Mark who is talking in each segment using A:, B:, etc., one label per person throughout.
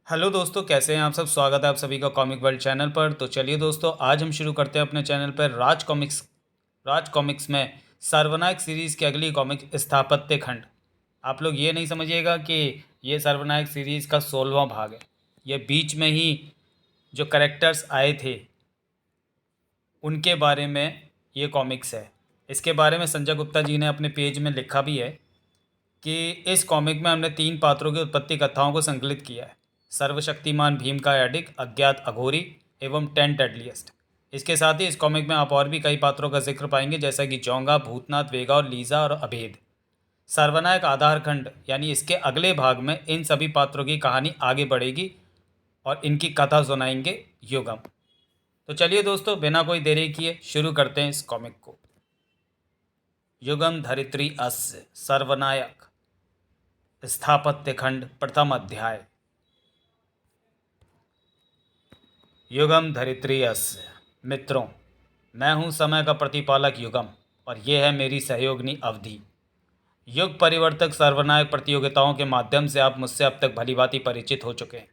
A: Hello दोस्तों, कैसे हैं आप सब। स्वागत है आप सभी का कॉमिक वर्ल्ड चैनल पर। तो चलिए दोस्तों, आज हम शुरू करते हैं अपने चैनल पर राज कॉमिक्स में सर्वनायक सीरीज़ की अगली कॉमिक स्थापत्य खंड। आप लोग ये नहीं समझिएगा कि ये सर्वनायक सीरीज़ का 16वां भाग है। ये बीच में ही जो करेक्टर्स आए थे उनके बारे में ये कॉमिक्स है। इसके बारे में संजय गुप्ता जी ने अपने पेज में लिखा भी है कि इस कॉमिक में हमने 3 पात्रों की उत्पत्ति कथाओं को संकलित किया है। सर्वशक्तिमान भीम का एडिक, अज्ञात अघोरी एवं 10 डेडलिएस्ट। इसके साथ ही इस कॉमिक में आप और भी कई पात्रों का जिक्र पाएंगे, जैसा कि जोंगा, भूतनाथ, वेगा और लीजा और अभेद। सर्वनायक आधार खंड यानी इसके अगले भाग में इन सभी पात्रों की कहानी आगे बढ़ेगी और इनकी कथा सुनाएंगे युगम। तो चलिए दोस्तों, बिना कोई देरी किए शुरू करते हैं इस कॉमिक को। युगम धरित्री अस्य सर्वनायक स्थापत्य खंड, प्रथम अध्याय। युगम धरित्री अस्य। मित्रों, मैं हूँ समय का प्रतिपालक युगम और ये है मेरी सहयोगिनी अवधि। युग परिवर्तक सर्वनायक प्रतियोगिताओं के माध्यम से आप मुझसे अब तक भलीभांति परिचित हो चुके हैं,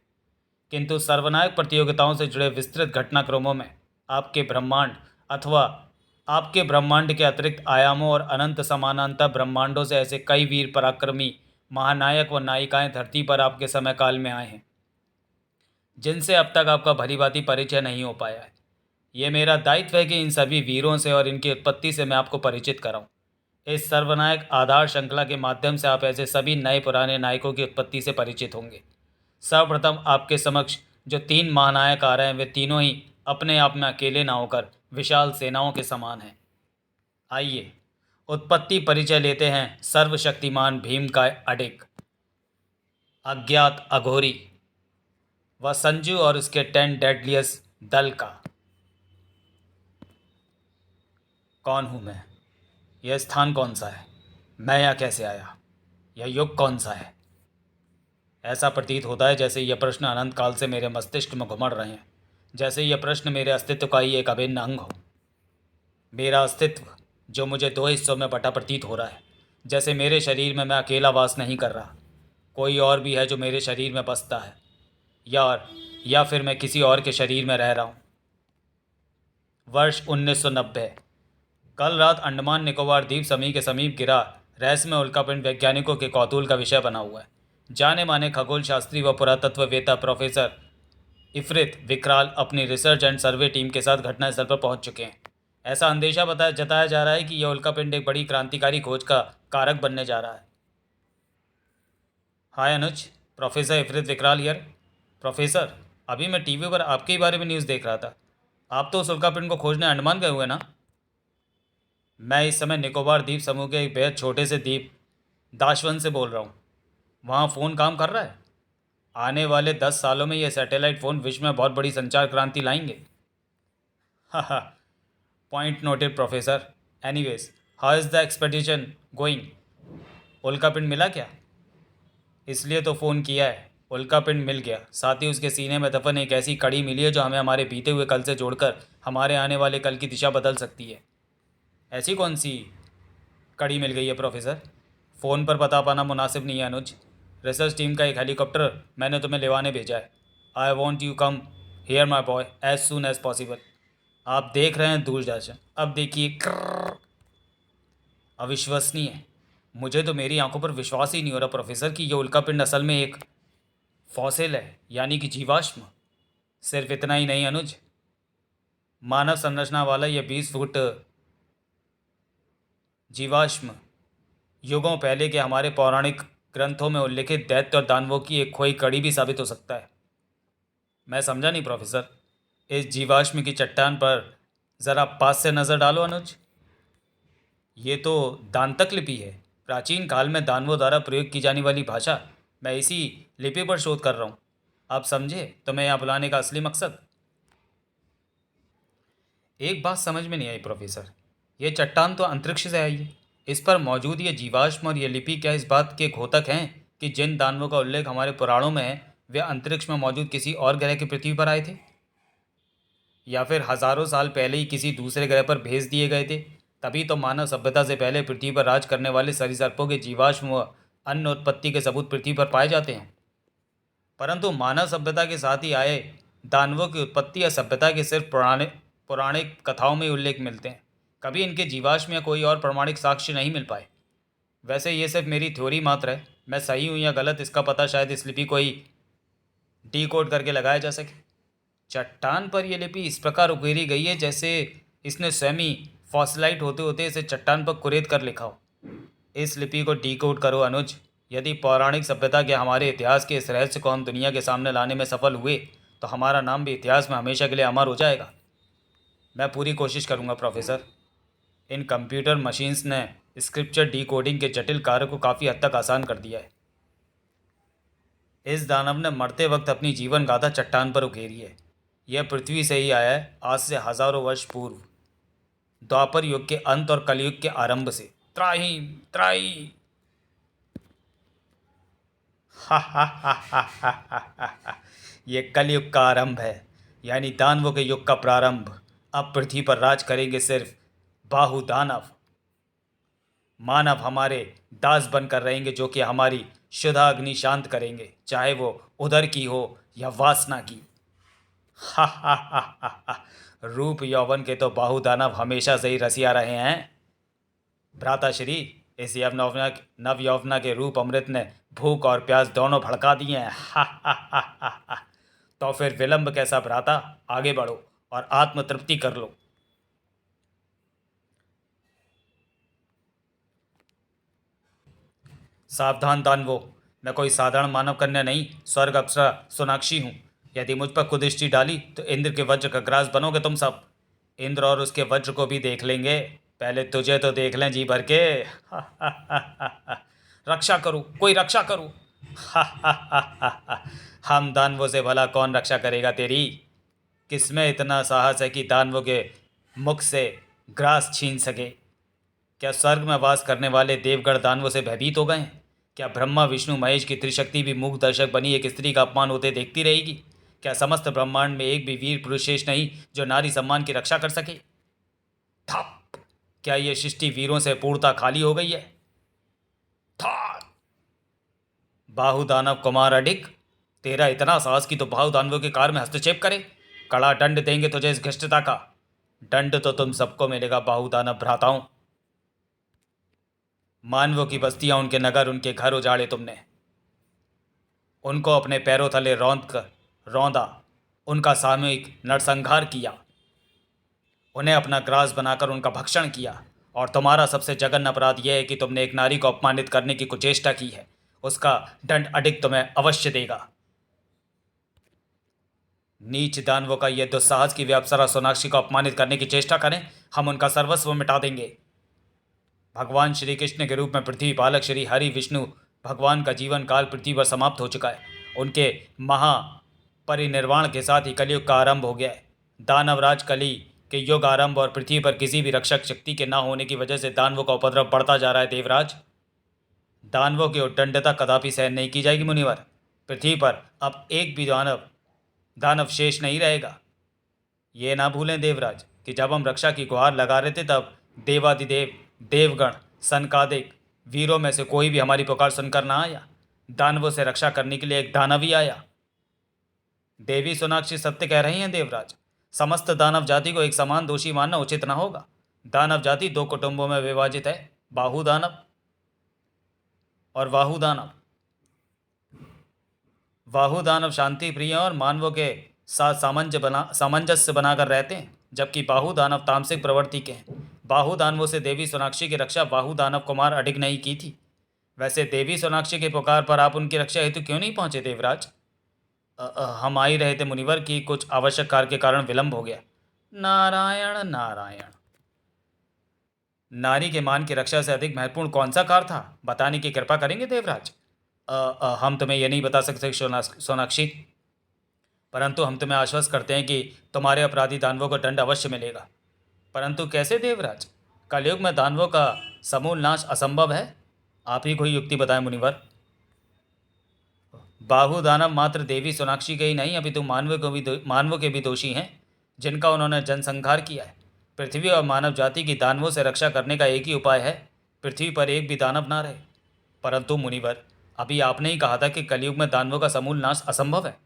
A: किंतु सर्वनायक प्रतियोगिताओं से जुड़े विस्तृत घटनाक्रमों में आपके ब्रह्मांड अथवा आपके ब्रह्मांड के अतिरिक्त आयामों और अनंत समानांतर ब्रह्मांडों से ऐसे कई वीर पराक्रमी महानायक व नायिकाएं धरती पर आपके समय काल में आए हैं, जिनसे अब तक आपका भलीभांति परिचय नहीं हो पाया है। ये मेरा दायित्व है कि इन सभी वीरों से और इनकी उत्पत्ति से मैं आपको परिचित कराऊं। इस सर्वनायक आधार श्रृंखला के माध्यम से आप ऐसे सभी नए पुराने नायकों की उत्पत्ति से परिचित होंगे। सर्वप्रथम आपके समक्ष जो 3 महानायक आ रहे हैं, वे तीनों ही अपने आप में अकेले ना होकर विशाल सेनाओं के समान हैं। आइए उत्पत्ति परिचय लेते हैं सर्वशक्तिमान भीम का अडिग, अज्ञात अघोरी व संजू और उसके 10 डेडलियस दल का। कौन हूँ मैं? यह स्थान कौन सा है? मैं यहाँ कैसे आया? यह युग कौन सा है? ऐसा प्रतीत होता है जैसे यह प्रश्न अनंत काल से मेरे मस्तिष्क में घुमड़ रहे हैं, जैसे यह प्रश्न मेरे अस्तित्व का ही एक अभिन्न अंग हो। मेरा अस्तित्व जो मुझे 2 हिस्सों में बटा प्रतीत हो रहा है, जैसे मेरे शरीर में मैं अकेला वास नहीं कर रहा, कोई और भी है जो मेरे शरीर में बसता है, या फिर मैं किसी और के शरीर में रह रहा हूँ। वर्ष 1990। कल रात अंडमान निकोबार द्वीप समूह के समीप गिरा रहस्यमय उल्कापिंड वैज्ञानिकों के कौतूहल का विषय बना हुआ है। जाने माने खगोल शास्त्री व पुरातत्ववेत्ता प्रोफेसर इफरित विकराल अपनी रिसर्च एंड सर्वे टीम के साथ घटनास्थल पर पहुंच चुके हैं। ऐसा अंदेशा जताया जा रहा है कि यह उल्कापिंड एक बड़ी क्रांतिकारी खोज का कारक बनने जा रहा है। हाय अनुज, प्रोफेसर इफरित विकराल हियर। प्रोफेसर, अभी मैं टीवी पर आपके ही बारे में न्यूज़ देख रहा था। आप तो उस उल्कापिंड को खोजने अंडमान गए हुए ना? मैं इस समय निकोबार द्वीप समूह के एक बेहद छोटे से द्वीप दाशवन से बोल रहा हूँ। वहाँ फ़ोन काम कर रहा है। आने वाले 10 सालों में ये सैटेलाइट फ़ोन विश्व में बहुत बड़ी संचार क्रांति लाएंगे। हा, point noted professor. Anyways, how is the expedition going? उल्कापिंड मिला क्या? इसलिए तो फ़ोन किया है। उल्कापिंड मिल गया, साथ ही उसके सीने में दफन एक ऐसी कड़ी मिली है जो हमें हमारे बीते हुए कल से जोड़कर हमारे आने वाले कल की दिशा बदल सकती है। ऐसी कौन सी कड़ी मिल गई है प्रोफेसर? फ़ोन पर बता पाना मुनासिब नहीं है अनुज। रिसर्च टीम का एक हेलीकॉप्टर मैंने तुम्हें लेवाने भेजा है। I want you come here my boy as soon as possible. आप देख रहे हैं दूरदर्शन, अब देखिए कर्र। अविश्वसनीय। मुझे तो मेरी आंखों पर विश्वास ही नहीं हो रहा प्रोफेसर कि यह उल्कापिंड असल में एक फॉसिल है, यानी कि जीवाश्म। सिर्फ इतना ही नहीं अनुज, मानव संरचना वाला यह 20 फुट जीवाश्म युगों पहले के हमारे पौराणिक ग्रंथों में उल्लिखित दैत्य और दानवों की एक खोई कड़ी भी साबित हो सकता है। मैं समझा नहीं प्रोफेसर। इस जीवाश्म की चट्टान पर ज़रा पास से नज़र डालो अनुज। ये तो दांतक लिपि है, प्राचीन काल में दानवों द्वारा प्रयोग की जाने वाली भाषा। मैं इसी लिपि पर शोध कर रहा हूँ। आप समझे तुम्हें यहाँ बुलाने का असली मकसद? एक बात समझ में नहीं आई प्रोफेसर। ये चट्टान तो अंतरिक्ष से आई है। इस पर मौजूद ये जीवाश्म और ये लिपि क्या इस बात के घोतक हैं कि जिन दानवों का उल्लेख हमारे पुराणों में है वे अंतरिक्ष में मौजूद किसी और ग्रह की पृथ्वी पर आए थे, या फिर हजारों साल पहले ही किसी दूसरे ग्रह पर भेज दिए गए थे? तभी तो मानव सभ्यता से पहले पृथ्वी पर राज करने वाले सरीसृपों के जीवाश्म व अन्य उत्पत्ति के सबूत पृथ्वी पर पाए जाते हैं। परंतु मानव सभ्यता के साथ ही आए दानवों की उत्पत्ति या सभ्यता के सिर्फ पौराणिक कथाओं में उल्लेख मिलते हैं। कभी इनके जीवाश्म या कोई और प्रमाणिक साक्ष्य नहीं मिल पाए। वैसे ये सिर्फ मेरी थ्योरी मात्र है। मैं सही हूँ या गलत इसका पता शायद इस लिपि को ही डीकोड करके लगाया जा सके। चट्टान पर यह लिपि इस प्रकार उकेरी गई है जैसे इसने स्वयं ही फॉसिलाइट होते होते इसे चट्टान पर कुरेद कर लिखा हो। इस लिपि को डीकोड करो अनुज। यदि पौराणिक सभ्यता के हमारे इतिहास के इस रहस्य को हम दुनिया के सामने लाने में सफल हुए तो हमारा नाम भी इतिहास में हमेशा के लिए अमर हो जाएगा। मैं पूरी कोशिश करूंगा प्रोफेसर। इन कंप्यूटर मशीन्स ने स्क्रिप्चर डीकोडिंग के जटिल कार्य को काफ़ी हद तक आसान कर दिया है। इस दानव ने मरते वक्त अपनी जीवन गाथा चट्टान पर उकेरी है। यह पृथ्वी से ही आया है, आज से हजारों वर्ष पूर्व, द्वापर युग के अंत और कलयुग के आरंभ से। त्राही त्राही हा हा हा हा हा हा हा हा। ये कलयुग का आरंभ है, यानी दानवों के युग का प्रारंभ। अब पृथ्वी पर राज करेंगे सिर्फ बाहु दानव। मानव हमारे दास बनकर रहेंगे जो कि हमारी शुद्धा अग्नि शांत करेंगे, चाहे वो उदर की हो या वासना की। हा हा हा हा हा। रूप यौवन के तो बाहु दानव हमेशा से ही रसिया रहे हैं भ्राताश्री। इस नव यौवना के रूप अमृत ने भूख और प्यास दोनों भड़का दिए हैं। हा हा हा हा हा। तो फिर विलंब कैसा भ्राता, आगे बढ़ो और आत्म तृप्ति कर लो। सावधान दानवो, मैं कोई साधारण मानव कन्या नहीं, स्वर्ग अप्सरा सोनाक्षी हूँ। यदि मुझ पर कुदृष्टि डाली तो इंद्र के वज्र का ग्रास बनोगे तुम सब। इंद्र और उसके वज्र को भी देख लेंगे, पहले तुझे तो देख लें जी भर के। रक्षा करो, कोई रक्षा करो। हम दानवों से भला कौन रक्षा करेगा तेरी? किसमें इतना साहस है कि दानवों के मुख से ग्रास छीन सके? क्या स्वर्ग में वास करने वाले देवगण दानवों से भयभीत हो गए हैं? क्या ब्रह्मा विष्णु महेश की त्रिशक्ति भी मूक दर्शक बनी एक स्त्री का अपमान होते देखती रहेगी? क्या समस्त ब्रह्मांड में एक भी वीर पुरुष शेष नहीं जो नारी सम्मान की रक्षा कर सके? थप! क्या ये सृष्टि वीरों से पूर्णता खाली हो गई है? था बाहु दानव कुमार अडिग, तेरा इतना साहस कि तो बाहु दानवों के कार्य में हस्तक्षेप करे। कड़ा दंड देंगे तुझे इस घृष्टता का। दंड तो तुम सबको मिलेगा बाहु दानव भ्राताओं। मानवों की बस्तियां, उनके नगर, उनके घर उजाड़े तुमने। उनको अपने पैरों तले रौंदा, उनका सामूहिक नरसंहार किया, उन्हें अपना ग्रास बनाकर उनका भक्षण किया। और तुम्हारा सबसे जघन्य अपराध यह है कि तुमने एक नारी को अपमानित करने की कुचेष्टा की है। उसका दंड अडिग तुम्हें अवश्य देगा। नीच दानवों का यह दुस्साहस कि वे अप्सरा सोनाक्षी को अपमानित करने की चेष्टा करें, हम उनका सर्वस्व मिटा देंगे। भगवान श्री कृष्ण के रूप में पृथ्वी पालक श्री हरि विष्णु भगवान का जीवन काल पृथ्वी पर समाप्त हो चुका है। उनके महापरिनिर्वाण के साथ ही कलयुग का आरंभ हो गया है। दानवराज कली के युग आरंभ और पृथ्वी पर किसी भी रक्षक शक्ति के न होने की वजह से दानवों का उपद्रव बढ़ता जा रहा है देवराज। दानवों की उद्दंडता कदापि सहन नहीं की जाएगी मुनिवर। पृथ्वी पर अब एक भी दानव शेष नहीं रहेगा। ये ना भूलें देवराज कि जब हम रक्षा की गुहार लगा रहे थे तब देवादिदेव, देवगण, सनकादिक वीरों में से कोई भी हमारी पुकार सुनकर ना आया। दानवों से रक्षा करने के लिए एक दानव ही आया। देवी सोनाक्षी सत्य कह रही हैं देवराज। समस्त दानव जाति को एक समान दोषी मानना उचित न होगा। दानव जाति दो कुटुंबों में विभाजित है, बाहु दानव और वाहु दानव। वाहु दानव शांति प्रिय और मानवों के साथ सामंजस्य बनाकर रहते हैं, जबकि बाहु दानव तामसिक प्रवृत्ति के हैं। बाहु दानवों से देवी सोनाक्षी की रक्षा बाहु दानव कुमार अडिग नहीं की थी। वैसे देवी सोनाक्षी के पुकार पर आप उनकी रक्षा हेतु क्यों नहीं पहुंचे देवराज? हम आ ही रहे थे मुनिवर की कुछ आवश्यक कार्य के कारण विलंब हो गया। नारायण नारायण। नारी के मान की रक्षा से अधिक महत्वपूर्ण कौन सा कार्य था, बताने की कृपा करेंगे देवराज? हम तुम्हें यह नहीं बता सकते सोनाक्षी, परंतु हम तुम्हें आश्वस्त करते हैं कि तुम्हारे अपराधी दानवों को दंड अवश्य मिलेगा। परंतु कैसे देवराज? कलयुग में दानवों का समूल नाश असंभव है। आप ही कोई युक्ति बताएं मुनिवर। बाहु दानव मात्र देवी सोनाक्षी के ही नहीं अभी तुम मानवों के भी दोषी हैं, जिनका उन्होंने जनसंहार किया है। पृथ्वी और मानव जाति की दानवों से रक्षा करने का एक ही उपाय है, पृथ्वी पर एक भी दानव ना रहे। परंतु मुनिवर, अभी आपने ही कहा था कि कलयुग में दानवों का समूल नाश असंभव है।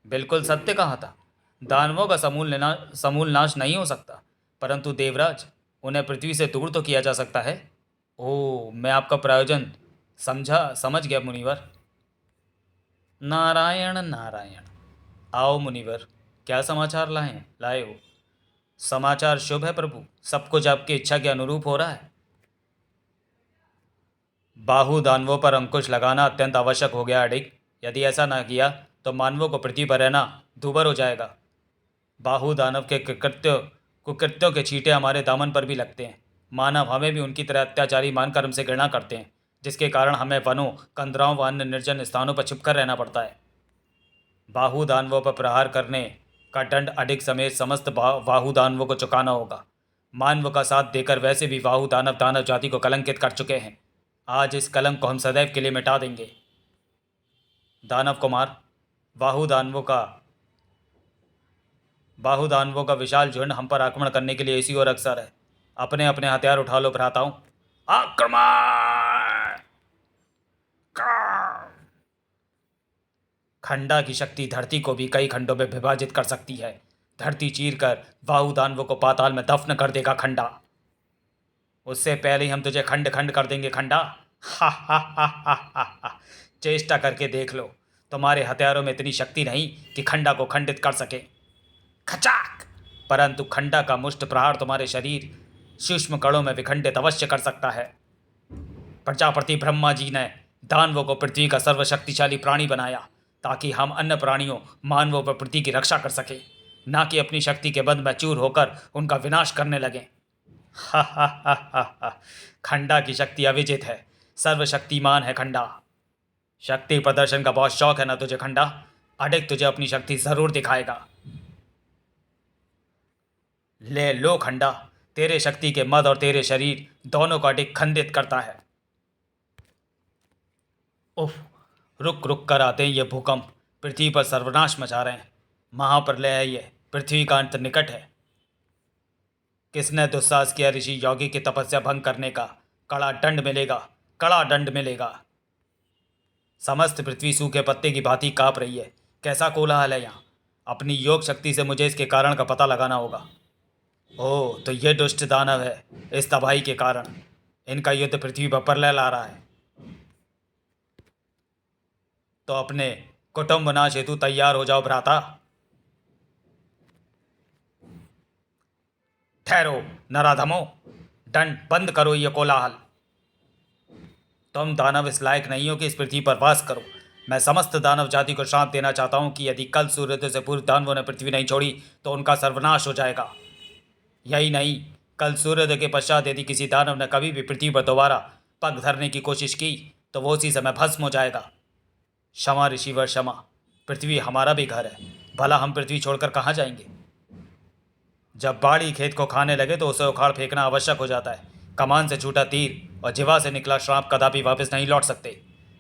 A: बिल्कुल सत्य कहा था। दानवों का समूल नाश नहीं हो सकता, परंतु देवराज, उन्हें पृथ्वी से दूर तो किया जा सकता है। ओह, मैं आपका प्रयोजन समझ गया मुनिवर। नारायण नारायण। आओ मुनिवर, क्या समाचार लाए हो? समाचार शुभ है प्रभु, सब कुछ आपकी इच्छा के अनुरूप हो रहा है। बाहु दानवों पर अंकुश लगाना अत्यंत आवश्यक हो गया अडिग। यदि ऐसा ना किया तो मानवों को पृथ्वी पर रहना दूभर हो जाएगा। बाहु दानव के कुकृत्यों के छींटे हमारे दामन पर भी लगते हैं। मानव हमें भी उनकी तरह अत्याचारी मानकर हमसे घृणा करते हैं, जिसके कारण हमें वनों, कंदराओं व अन्य निर्जन स्थानों पर छिपकर रहना पड़ता है। बाहु दानवों पर प्रहार करने का दंड अडिग समेत समस्त बाहु दानवों को चुकाना होगा। मानव का साथ देकर वैसे भी बाहु दानव दानव जाति को कलंकित कर चुके हैं। आज इस कलंक को हम सदैव के लिए मिटा देंगे। दानव कुमार, बाहु दानवों का बाहु दानवों का विशाल झुंड हम पर आक्रमण करने के लिए इसी ओर अग्रसर है। अपने अपने हथियार उठा लो भ्राताओं। आक्रमण! खंडा की शक्ति धरती को भी कई खंडों में विभाजित कर सकती है। धरती चीरकर बाहु दानवों को पाताल में दफन कर देगा खंडा। उससे पहले ही हम तुझे खंड खंड कर देंगे खंडा। हा हा हा हा हा हा। चेष्टा करके देख लो, तुम्हारे हथियारों में इतनी शक्ति नहीं कि खंडा को खंडित कर सके। खचाक! परंतु खंडा का मुष्ट प्रहार तुम्हारे शरीर सूक्ष्म कणों में विखंडित अवश्य कर सकता है। प्रजापति ब्रह्मा जी ने दानवों को पृथ्वी का सर्वशक्तिशाली प्राणी बनाया ताकि हम अन्य प्राणियों, मानवों पर पृथ्वी की रक्षा कर सके, ना कि अपनी शक्ति के बंध में चूर होकर उनका विनाश करने लगे। हा हा हा हा हा। खंडा की शक्ति अविजित है, सर्वशक्तिमान है खंडा। शक्ति प्रदर्शन का बहुत शौक है ना तुझे खंडा? अडिग तुझे अपनी शक्ति जरूर दिखाएगा। ले लो खंडा, तेरे शक्ति के मद और तेरे शरीर दोनों को अडिग खंडित करता है। उफ, रुक रुक कर आते हैं ये भूकंप, पृथ्वी पर सर्वनाश मचा रहे हैं। महाप्रलय है ये, पृथ्वी का अंत निकट है। किसने दुस्साहस किया ऋषि योगी की तपस्या भंग करने का? कड़ा दंड मिलेगा, कड़ा दंड मिलेगा। समस्त पृथ्वी सूखे पत्ते की भांति कांप रही है। कैसा कोलाहल है यहाँ! अपनी योग शक्ति से मुझे इसके कारण का पता लगाना होगा। ओह, तो ये दुष्ट दानव है। इस तबाही के कारण इनका युद्ध पृथ्वी पर प्रलय ला रहा है। तो अपने कुटुंब नाश हेतु तैयार हो जाओ भ्राता। ठहरो नराधमो, दंड बंद करो ये कोलाहल। तुम दानव इस लायक नहीं हो कि इस पृथ्वी पर वास करो। मैं समस्त दानव जाति को श्राप देना चाहता हूं कि यदि कल सूर्योदय से पूर्व दानवों ने पृथ्वी नहीं छोड़ी तो उनका सर्वनाश हो जाएगा। यही नहीं, कल सूर्योदय के पश्चात यदि किसी दानव ने कभी भी पृथ्वी पर दोबारा पग धरने की कोशिश की तो वो उसी समय भस्म हो जाएगा। क्षमा ऋषिवर क्षमा, पृथ्वी हमारा भी घर है, भला हम पृथ्वी छोड़कर कहाँ जाएंगे? जब बाड़ी खेत को खाने लगे तो उसे उखाड़ फेंकना आवश्यक हो जाता है। कमान से छूटा तीर और जिवा से निकला श्राप कदापि वापस नहीं लौट सकते।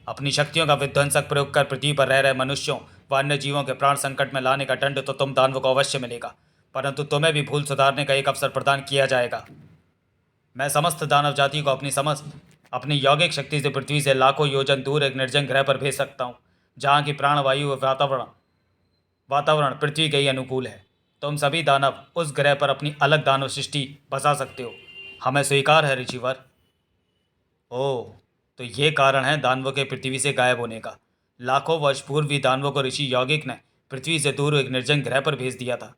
A: अपनी शक्तियों का विध्वंसक प्रयोग कर पृथ्वी पर रह रहे मनुष्यों व अन्य जीवों के प्राण संकट में लाने का दंड तो तुम दानवों को अवश्य मिलेगा, परंतु तुम्हें भी भूल सुधारने का एक अवसर प्रदान किया जाएगा। मैं समस्त दानव जाति को अपनी यौगिक शक्ति से पृथ्वी से लाखों योजन दूर एक निर्जन ग्रह पर भेज सकता हूँ, जहाँ की प्राणवायु व वातावरण पृथ्वी के ही अनुकूल है। तुम सभी दानव उस ग्रह पर अपनी अलग दानव सृष्टि बसा सकते हो। हमें स्वीकार है ऋषिवर। ओह, तो ये कारण है दानवों के पृथ्वी से गायब होने का। लाखों वर्ष पूर्व ही दानवों को ऋषि यौगिक ने पृथ्वी से दूर एक निर्जन ग्रह पर भेज दिया था।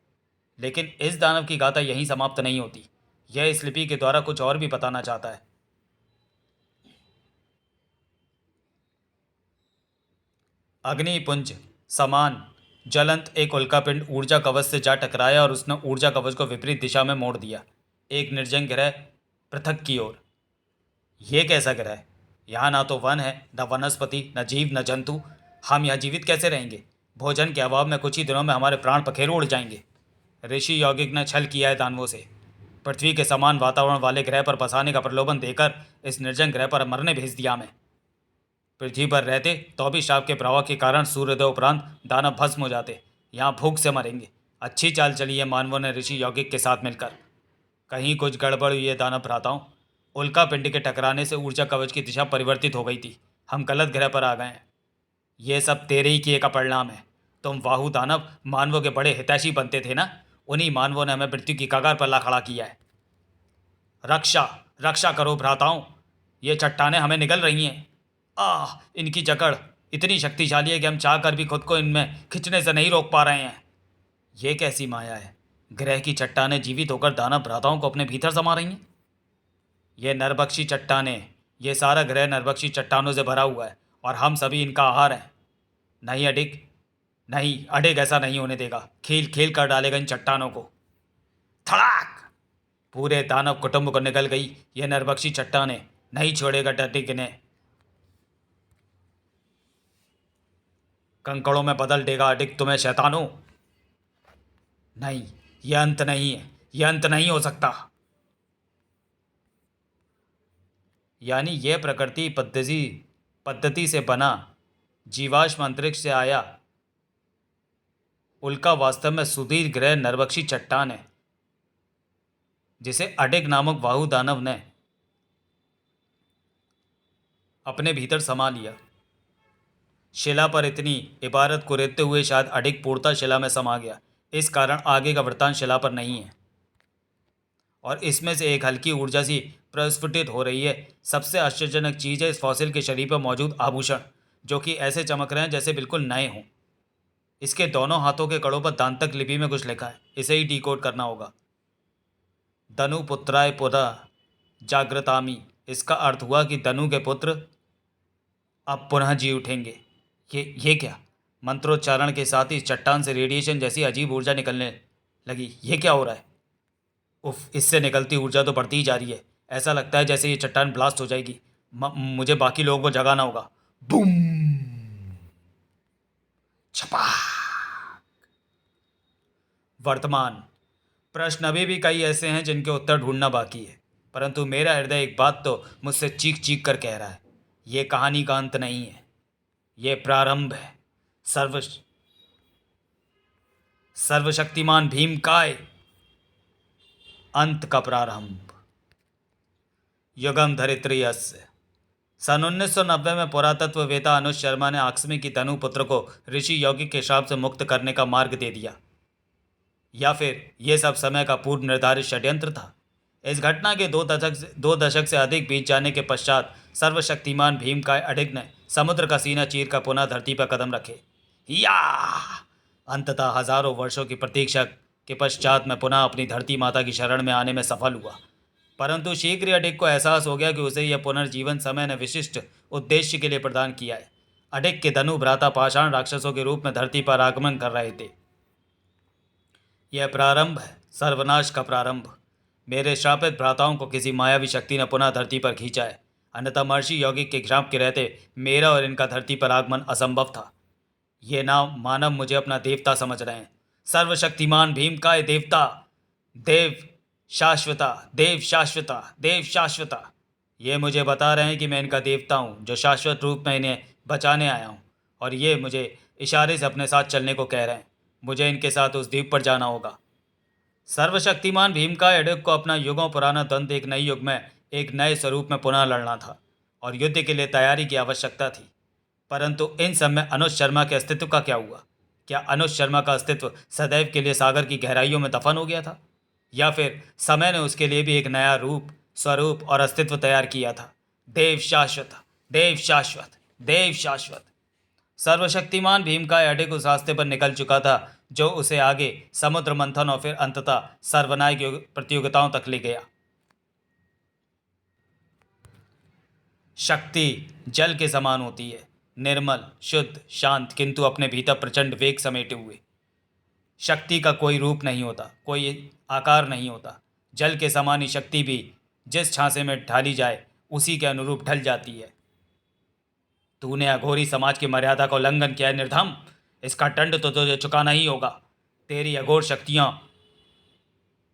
A: लेकिन इस दानव की गाथा यहीं समाप्त नहीं होती। यह इस लिपि के द्वारा कुछ और भी बताना चाहता है। अग्निपुंज समान ज्वलंत एक उल्कापिंड ऊर्जा कवच से जा टकराया और उसने ऊर्जा कवच को विपरीत दिशा में मोड़ दिया, एक निर्जन ग्रह पृथक की ओर। ये कैसा ग्रह? यहाँ ना तो वन है, न वनस्पति, न जीव, न जंतु। हम यहाँ जीवित कैसे रहेंगे? भोजन के अभाव में कुछ ही दिनों में हमारे प्राण पखेरु उड़ जाएंगे। ऋषि यौगिक ने छल किया है दानवों से। पृथ्वी के समान वातावरण वाले ग्रह पर बसाने का प्रलोभन देकर इस निर्जन ग्रह पर मरने भेज दिया हमें। पृथ्वी पर रहते तो भी शाप के प्रभाव के कारण सूर्योदय उपरांत दानव भस्म हो जाते। यहाँ भूख से मरेंगे। अच्छी चाल चली है मानवों ने ऋषि यौगिक के साथ मिलकर। कहीं कुछ गड़बड़ हुई है दानव भ्राताओं। उल्का पिंड के टकराने से ऊर्जा कवच की दिशा परिवर्तित हो गई थी। हम गलत ग्रह पर आ गए हैं। ये सब तेरे ही किए का परिणाम है। तुम वाहु दानव मानवों के बड़े हितैषी बनते थे ना, उन्हीं मानवों ने हमें मृत्यु की कगार पर ला खड़ा किया है। रक्षा रक्षा करो भ्राताओं, ये चट्टानें हमें निगल रही हैं। इनकी जकड़ इतनी शक्तिशाली है कि हम चाहकर भी खुद को इनमें खिंचने से नहीं रोक पा रहे हैं। ये कैसी माया है? ग्रह की चट्टानें जीवित होकर दानव भ्राताओं को अपने भीतर समा रही हैं। ये नरभक्षी चट्टानें, ये सारा ग्रह नरभक्षी चट्टानों से भरा हुआ है और हम सभी इनका आहार हैं। नहीं अडिग, नहीं अडिग, ऐसा नहीं होने देगा। खेल खेल कर डालेगा इन चट्टानों को। धड़ाक! पूरे दानव कुटुंब को निकल गई यह नरभक्षी चट्टानें। नहीं छोड़ेगा अडिग इन्हें। कंकड़ों में बदल देगा अडिग तुम्हें शैतानों। नहीं, यह अंत नहीं है, यह अंत नहीं हो सकता। यानी यह प्रकृति पद्धति से बना जीवाश्म अंतरिक्ष से आया उल्का वास्तव में सुदीर ग्रह नरभक्षी चट्टान है, जिसे अडिग नामक वाहु दानव ने अपने भीतर समा लिया। शिला पर इतनी इबारत को रेतते हुए शायद अडिग पूर्णतः शिला में समा गया। इस कारण आगे का वृत्तांत शिला पर नहीं है और इसमें से एक हल्की ऊर्जा सी प्रस्फुटित हो रही है। सबसे आश्चर्यजनक चीज़ है इस फॉसिल के शरीर पर मौजूद आभूषण, जो कि ऐसे चमक रहे हैं जैसे बिल्कुल नए हों। इसके दोनों हाथों के कड़ों पर दांतक लिपि में कुछ लिखा है, इसे ही डिकोड करना होगा। धनु पुत्राय पुनः जागृतामी। इसका अर्थ हुआ कि धनु के पुत्र अब पुनः जी उठेंगे। ये क्या? मंत्रोच्चारण के साथ ही इस चट्टान से रेडिएशन जैसी अजीब ऊर्जा निकलने लगी। ये क्या हो रहा है? उफ, इससे निकलती ऊर्जा तो बढ़ती ही जा रही है। ऐसा लगता है जैसे ये चट्टान ब्लास्ट हो जाएगी। मुझे बाकी लोगों को जगाना होगा। बूम! छपा! वर्तमान प्रश्न अभी भी कई ऐसे हैं जिनके उत्तर ढूंढना बाकी है, परंतु मेरा हृदय एक बात तो मुझसे चीख चीख कर कह रहा है, ये कहानी का अंत नहीं है, ये प्रारंभ है। सर्वशक्तिमान भीम काय अंत का प्रारंभ। युगम धरित्री अस्य। सन 1990 में पुरातत्ववेत्ता अनुज शर्मा ने आकस्मिक की धनु पुत्र को ऋषि यौगिक के श्राप से मुक्त करने का मार्ग दे दिया, या फिर यह सब समय का पूर्व निर्धारित षड्यंत्र था। इस घटना के 2 दशक से अधिक बीत जाने के पश्चात सर्वशक्तिमान भीमकाय अडिग ने समुद्र का सीना चीर कर पुनः धरती पर कदम रखे। या अंततः हजारों वर्षों की प्रतीक्षा के पश्चात मैं पुनः अपनी धरती माता की शरण में आने में सफल हुआ, परंतु शीघ्र ही अडिग को एहसास हो गया कि उसे यह पुनर्जीवन समय ने विशिष्ट उद्देश्य के लिए प्रदान किया है। अडिग के धनु भ्राता पाषाण राक्षसों के रूप में धरती पर आगमन कर रहे थे। यह प्रारंभ है, सर्वनाश का प्रारंभ। मेरे श्रापित भ्राताओं को किसी मायावी शक्ति ने पुनः धरती पर खींचा है, अन्यथा महर्षि यौगिक के श्राप के रहते मेरा और इनका धरती पर आगमन असंभव था। ये नाम मानव मुझे अपना देवता समझ रहे हैं। सर्वशक्तिमान भीम का ये देवता, देव शाश्वता, देव शाश्वता, देव शाश्वता। ये मुझे बता रहे हैं कि मैं इनका देवता हूँ, जो शाश्वत रूप में इन्हें बचाने आया हूँ, और ये मुझे इशारे से अपने साथ चलने को कह रहे हैं। मुझे इनके साथ उस द्वीप पर जाना होगा। सर्वशक्तिमान भीमकाय अडिग को अपना युगों पुराना द्वंद्व एक नए युग में एक नए स्वरूप में पुनः लड़ना था और युद्ध के लिए तैयारी की आवश्यकता थी। परंतु इन सब में अनुज शर्मा के अस्तित्व का क्या हुआ? क्या अनुज शर्मा का अस्तित्व सदैव के लिए सागर की गहराइयों में दफन हो गया था, या फिर समय ने उसके लिए भी एक नया रूप, स्वरूप और अस्तित्व तैयार किया था? देव शाश्वत, देव शाश्वत, देव शाश्वत। सर्वशक्तिमान भीमकाय अडिग उस रास्ते पर निकल चुका था जो उसे आगे समुद्र मंथन और फिर अंततः सर्वनायक प्रतियोगिताओं तक ले गया। शक्ति जल के समान होती है, निर्मल, शुद्ध, शांत, किंतु अपने भीतर प्रचंड वेग समेटे हुए। शक्ति का कोई रूप नहीं होता, कोई आकार नहीं होता। जल के समान ही शक्ति भी जिस छांसे में ढाली जाए उसी के अनुरूप ढल जाती है। तूने अघोरी समाज की मर्यादा का उल्लंघन किया है निर्धम, इसका दंड तो तुझे चुकाना ही होगा। तेरी अघोर शक्तियां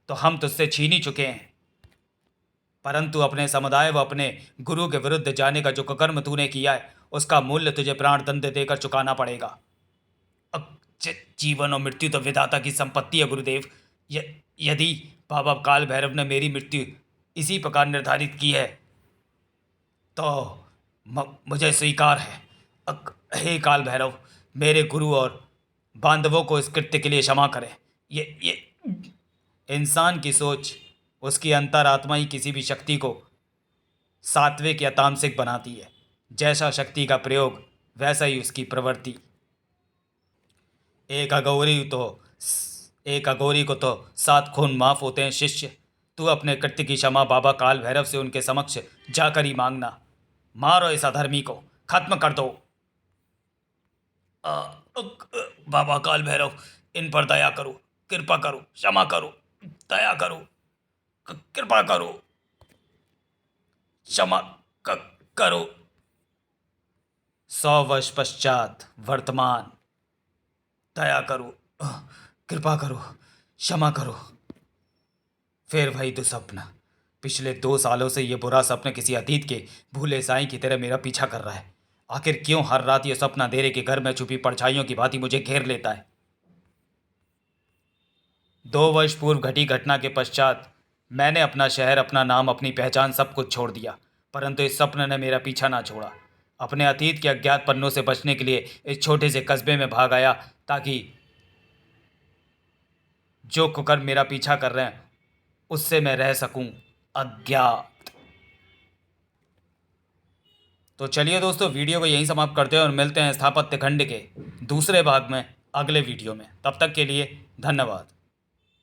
A: तो हम तुझसे छीन ही चुके हैं, परंतु अपने समुदाय व अपने गुरु के विरुद्ध जाने का जो कुकर्म तूने किया है उसका मूल्य तुझे प्राण दंड देकर चुकाना पड़ेगा। अब जीवन और मृत्यु तो विधाता की संपत्ति है गुरुदेव। यदि बाबा काल भैरव ने मेरी मृत्यु इसी प्रकार निर्धारित की है तो मुझे स्वीकार है। हे काल भैरव, मेरे गुरु और बांधवों को इस कृत्य के लिए क्षमा करें। ये इंसान की सोच, उसकी अंतरात्मा ही किसी भी शक्ति को सात्विक या तामसिक बनाती है। जैसा शक्ति का प्रयोग, वैसा ही उसकी प्रवृत्ति। एक अघोरी तो एक अघोरी को तो 7 खून माफ होते हैं शिष्य। तू अपने कृत्य की क्षमा बाबा काल भैरव से उनके समक्ष जाकर ही मांगना। मारो इस अधर्मी को, खत्म कर दो। बाबा काल भैरव, इन पर दया करो, कृपा करो, क्षमा करो, दया करो, कृपा करो, क्षमा करो। 100 वर्ष पश्चात वर्तमान। दया करो, कृपा करो, क्षमा करो। फिर वही दुस्वप्न। पिछले 2 सालों से ये बुरा स्वप्न किसी अतीत के भूले साईं की तरह मेरा पीछा कर रहा है। आखिर क्यों हर रात ये सपना अंधेरे के घर में छुपी परछाइयों की भांति मुझे घेर लेता है। 2 वर्ष पूर्व घटी घटना के पश्चात मैंने अपना शहर, अपना नाम, अपनी पहचान सब कुछ छोड़ दिया, परंतु इस स्वप्न ने मेरा पीछा ना छोड़ा। अपने अतीत के अज्ञात पन्नों से बचने के लिए इस छोटे से कस्बे में भाग आया, ताकि जो कुकर मेरा पीछा कर रहे हैं उससे मैं रह सकूं अज्ञात। तो चलिए दोस्तों, वीडियो को यहीं समाप्त करते हैं और मिलते हैं स्थापत्य खंड के दूसरे भाग में अगले वीडियो में। तब तक के लिए धन्यवाद।